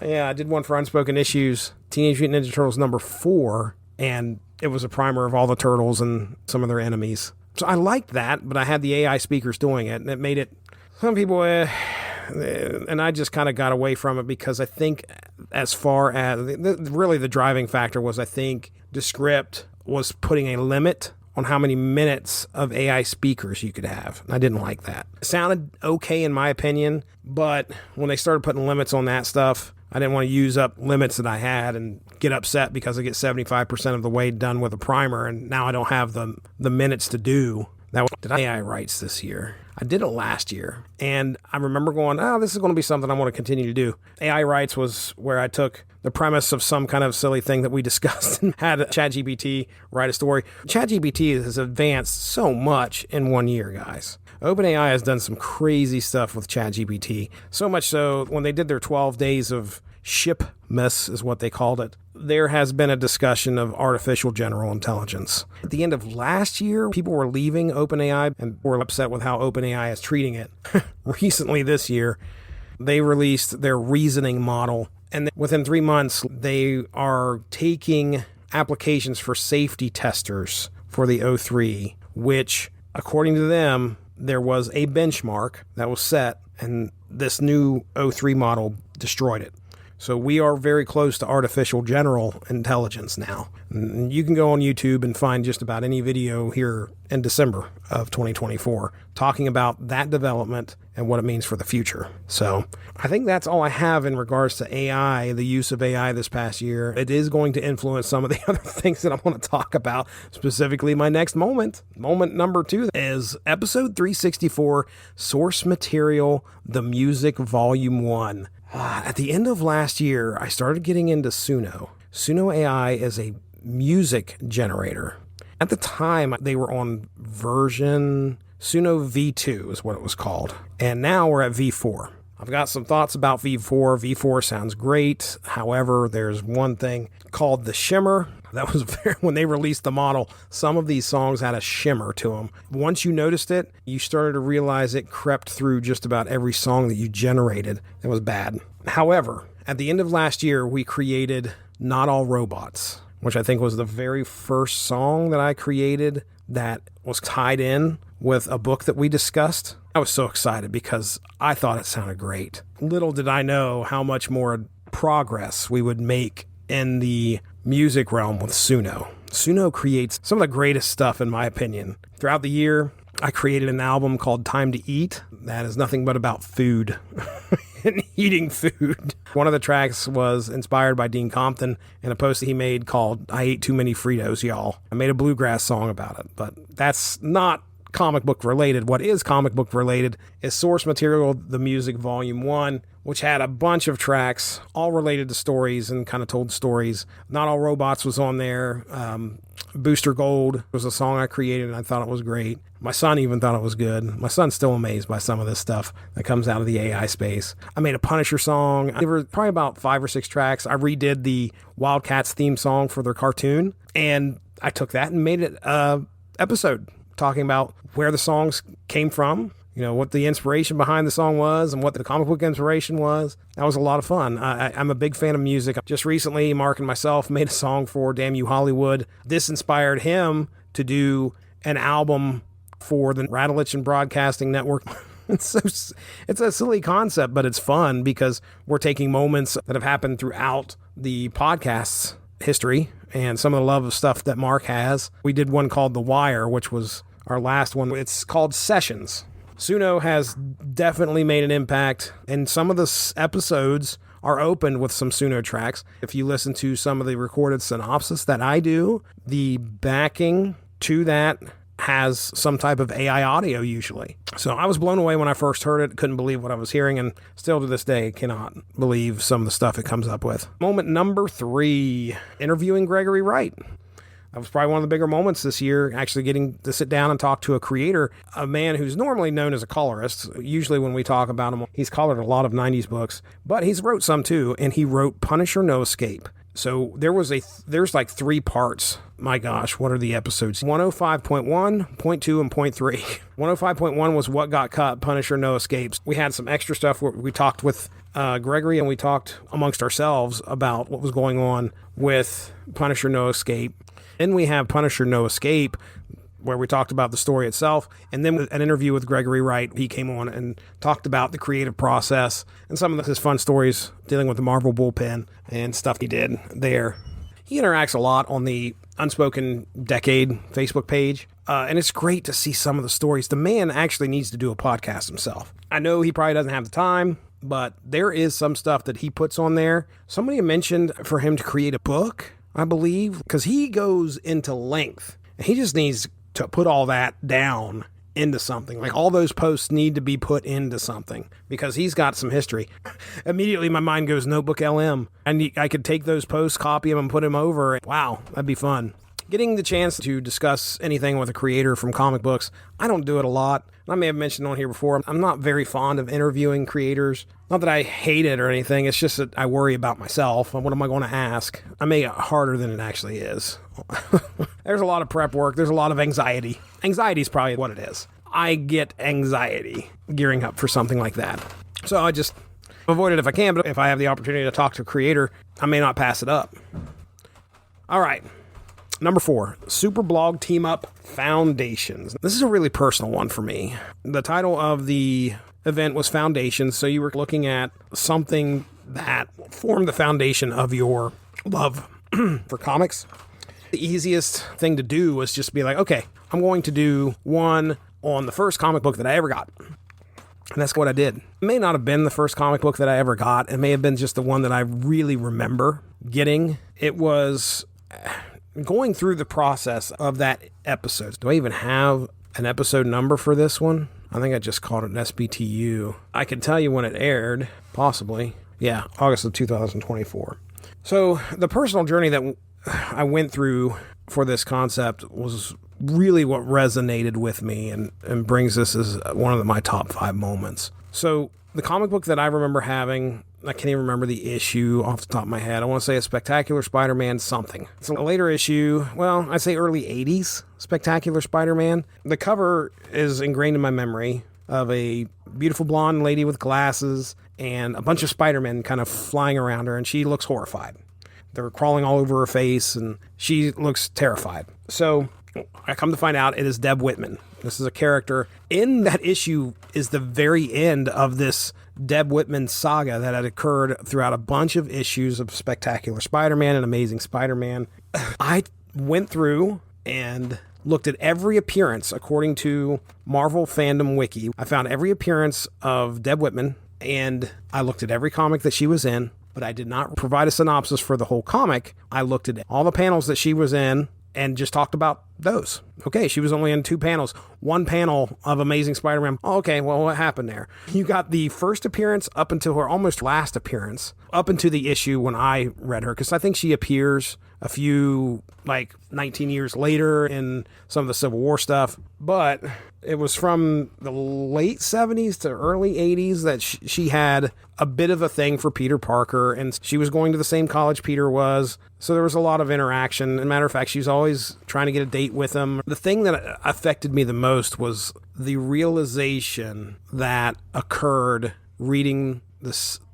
Yeah, I did one for Unspoken Issues, Teenage Mutant Ninja Turtles number 4, and it was a primer of all the turtles and some of their enemies. So I liked that, but I had the AI speakers doing it, and it made it, some people, and I just kind of got away from it because I think as far as, really the driving factor was I think Descript was putting a limit on how many minutes of AI speakers you could have. I didn't like that. It sounded okay in my opinion, but when they started putting limits on that stuff, I didn't want to use up limits that I had and get upset because I get 75% of the way done with a primer and now I don't have the minutes to do. That did AI writes this year. I did it last year, and I remember going, this is going to be something I want to continue to do. AI writes was where I took the premise of some kind of silly thing that we discussed and had ChatGPT write a story. ChatGPT has advanced so much in 1 year, guys. OpenAI has done some crazy stuff with ChatGPT. So much so, when they did their 12 days of Shipmas, is what they called it, there has been a discussion of artificial general intelligence. At the end of last year, people were leaving OpenAI and were upset with how OpenAI is treating it. Recently this year, they released their reasoning model, and within 3 months, they are taking applications for safety testers for the O3, which, according to them, there was a benchmark that was set, and this new O3 model destroyed it. So we are very close to artificial general intelligence now. And you can go on YouTube and find just about any video here in December of 2024 talking about that development and what it means for the future. So I think that's all I have in regards to AI, the use of AI this past year. It is going to influence some of the other things that I want to talk about, specifically my next moment. Moment number 2 is episode 364, Source Material, The Music Volume 1. At the end of last year, I started getting into Suno. Suno AI is a music generator. At the time, they were on version Suno V2 is what it was called. And now we're at V4. I've got some thoughts about V4. V4 sounds great. However, there's one thing called the shimmer That was when they released the model, some of these songs had a shimmer to them. Once you noticed it, you started to realize it crept through just about every song that you generated. It was bad. However, at the end of last year, we created Not All Robots, which I think was the very first song that I created that was tied in with a book that we discussed. I was so excited because I thought it sounded great. Little did I know how much more progress we would make in the music realm with Suno. Suno creates some of the greatest stuff, in my opinion. Throughout the year, I created an album called Time to Eat that is nothing but about food and eating food. One of the tracks was inspired by Dean Compton in a post that he made called I Ate Too Many Fritos, Y'all. I made a bluegrass song about it, but that's not comic book related. What is comic book related is Source Material, the Music Volume 1, which had a bunch of tracks all related to stories and kind of told stories. Not All Robots was on there. Booster Gold was a song I created and I thought it was great. My son even thought it was good. My son's still amazed by some of this stuff that comes out of the AI space. I made a Punisher song. There were probably about 5 or 6 tracks. I redid the Wildcats theme song for their cartoon, and I took that and made it an episode talking about where the songs came from, you know, what the inspiration behind the song was and what the comic book inspiration was. That was a lot of fun. I'm a big fan of music. Just recently, Mark and myself made a song for Damn You Hollywood. This inspired him to do an album for the Radulich and Broadcasting Network. It's a silly concept, but it's fun because we're taking moments that have happened throughout the podcast's history and some of the love of stuff that Mark has. We did one called The Wire, which was our last one. It's called Sessions. Suno has definitely made an impact, and some of the episodes are opened with some Suno tracks. If you listen to some of the recorded synopsis that I do, the backing to that has some type of AI audio usually. So I was blown away when I first heard it, couldn't believe what I was hearing, and still to this day cannot believe some of the stuff it comes up with. Moment number 3, interviewing Gregory Wright. That was probably one of the bigger moments this year, actually getting to sit down and talk to a creator, a man who's normally known as a colorist. Usually when we talk about him, he's colored a lot of 90s books, but he's wrote some too, and he wrote Punisher No Escape. So there's like 3 parts. My gosh, what are the episodes? 105.1, 0.2, and 0.3. 105.1 was What Got Cut, Punisher No Escapes. We had some extra stuff where we talked with Gregory, and we talked amongst ourselves about what was going on with Punisher No Escape. Then we have Punisher No Escape, where we talked about the story itself, and then an interview with Gregory Wright. He came on and talked about the creative process and some of his fun stories dealing with the Marvel bullpen and stuff he did there. He interacts a lot on the Unspoken Decade Facebook page, and it's great to see some of the stories. The man actually needs to do a podcast himself. I know he probably doesn't have the time, but there is some stuff that he puts on there. Somebody mentioned for him to create a book, I believe, because he goes into length. He just needs to put all that down into something. Like all those posts need to be put into something because he's got some history. Immediately my mind goes NotebookLM, and I could take those posts, copy them, and put them over. Wow, that'd be fun. Getting the chance to discuss anything with a creator from comic books, I don't do it a lot. I may have mentioned on here before, I'm not very fond of interviewing creators. Not that I hate it or anything, it's just that I worry about myself. What am I going to ask? I make it harder than it actually is. There's a lot of prep work, there's a lot of anxiety. Anxiety is probably what it is. I get anxiety gearing up for something like that. So I just avoid it if I can, but if I have the opportunity to talk to a creator, I may not pass it up. All right. Number 4, Super Blog Team Up Foundations. This is a really personal one for me. The title of the event was Foundations, so you were looking at something that formed the foundation of your love for comics. The easiest thing to do was just be like, okay, I'm going to do one on the first comic book that I ever got. And that's what I did. It may not have been the first comic book that I ever got. It may have been just the one that I really remember getting. It was going through the process of that episode. Do I even have an episode number for this one? I think I just called it an SBTU. I can tell you when it aired, possibly. Yeah, August of 2024. So the personal journey that I went through for this concept was really what resonated with me and brings this as one of my top 5 moments. So the comic book that I remember having I can't even remember the issue off the top of my head. I want to say a Spectacular Spider-Man something. It's a later issue. Well, I'd say early 80s Spectacular Spider-Man. The cover is ingrained in my memory of a beautiful blonde lady with glasses and a bunch of Spider-Men kind of flying around her, and she looks horrified. They're crawling all over her face, and she looks terrified. So I come to find out it is Deb Whitman. This is a character. In that issue is the very end of this Deb Whitman saga that had occurred throughout a bunch of issues of Spectacular Spider-Man and Amazing Spider-Man. I went through and looked at every appearance according to Marvel Fandom Wiki. I found every appearance of Deb Whitman, and I looked at every comic that she was in, but I did not provide a synopsis for the whole comic. I looked at all the panels that she was in and just talked about those. Okay, she was only in 2 panels. 1 panel of Amazing Spider-Man. Oh, okay, well, what happened there? You got the first appearance up until her almost last appearance, up into the issue when I read her, because I think she appears a few, 19 years later in some of the Civil War stuff. But it was from the late 70s to early 80s that she had a bit of a thing for Peter Parker, and she was going to the same college Peter was. So there was a lot of interaction. As a matter of fact, she's always trying to get a date with him. The thing that affected me the most was the realization that occurred reading the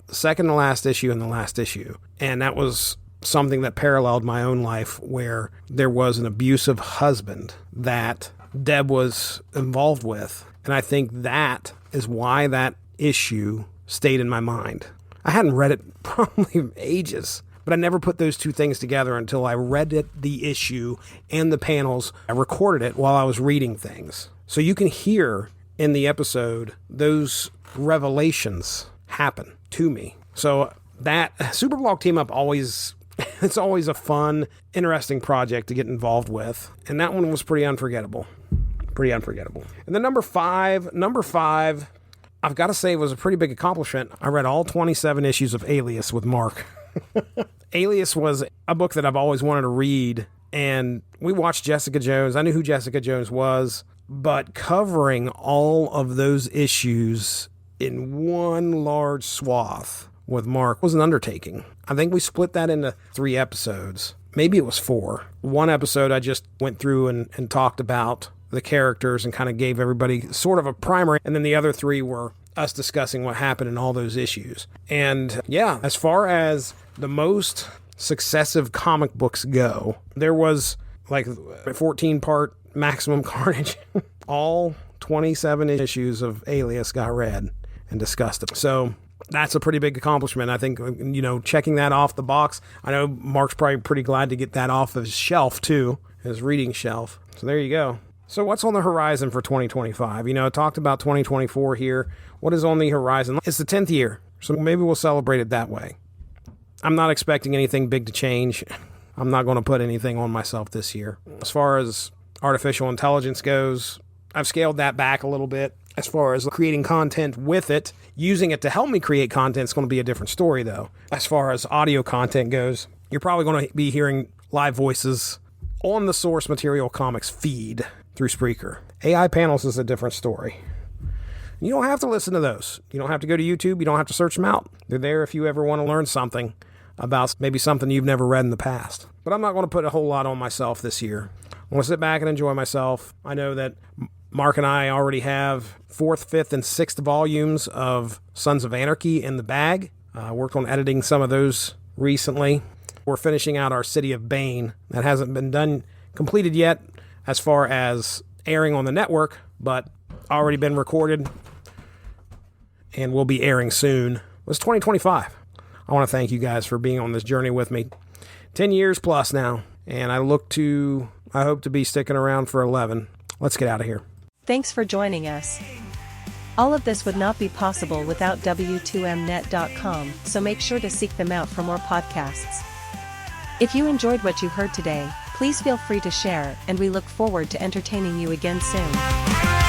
second to last issue and the last issue. And that was something that paralleled my own life, where there was an abusive husband that Deb was involved with. And I think that is why that issue stayed in my mind. I hadn't read it probably ages, but I never put those two things together until I read it, the issue and the panels. I recorded it while I was reading things. So you can hear in the episode those revelations happen to me. So that Superblog Team Up always, it's always a fun, interesting project to get involved with. And that one was pretty unforgettable. Pretty unforgettable. And then number five, I've got to say, it was a pretty big accomplishment. I read all 27 issues of Alias with Mark. Alias was a book that I've always wanted to read, and we watched Jessica Jones. I knew who Jessica Jones was, but covering all of those issues in one large swath with Mark was an undertaking. I think we split that into 3 episodes. Maybe it was 4. One episode I just went through and talked about the characters and kind of gave everybody sort of a primer, and then the other 3 were us discussing what happened in all those issues. And yeah, as far as the most successive comic books go, there was like a 14-part Maximum Carnage. All 27 issues of Alias got read and discussed. So that's a pretty big accomplishment. I think, checking that off the box, I know Mark's probably pretty glad to get that off his shelf too, his reading shelf. So there you go. So what's on the horizon for 2025? I talked about 2024 here. What is on the horizon? It's the 10th year, so maybe we'll celebrate it that way. I'm not expecting anything big to change. I'm not going to put anything on myself this year. As far as artificial intelligence goes, I've scaled that back a little bit. As far as creating content with it, using it to help me create content is going to be a different story, though. As far as audio content goes, you're probably going to be hearing live voices on the Source Material Comics feed through Spreaker. AI panels is a different story. You don't have to listen to those. You don't have to go to YouTube. You don't have to search them out. They're there if you ever want to learn something about maybe something you've never read in the past. But I'm not going to put a whole lot on myself this year. I want to sit back and enjoy myself. I know that Mark and I already have 4th, 5th, and 6th volumes of Sons of Anarchy in the bag. Worked on editing some of those recently. We're finishing out our City of Bane. That hasn't been completed yet as far as airing on the network, but already been recorded and will be airing soon. It's 2025. I want to thank you guys for being on this journey with me. 10 years plus now, and I hope to be sticking around for 11. Let's get out of here. Thanks for joining us. All of this would not be possible without W2Mnet.com, so make sure to seek them out for more podcasts. If you enjoyed what you heard today, please feel free to share, and we look forward to entertaining you again soon.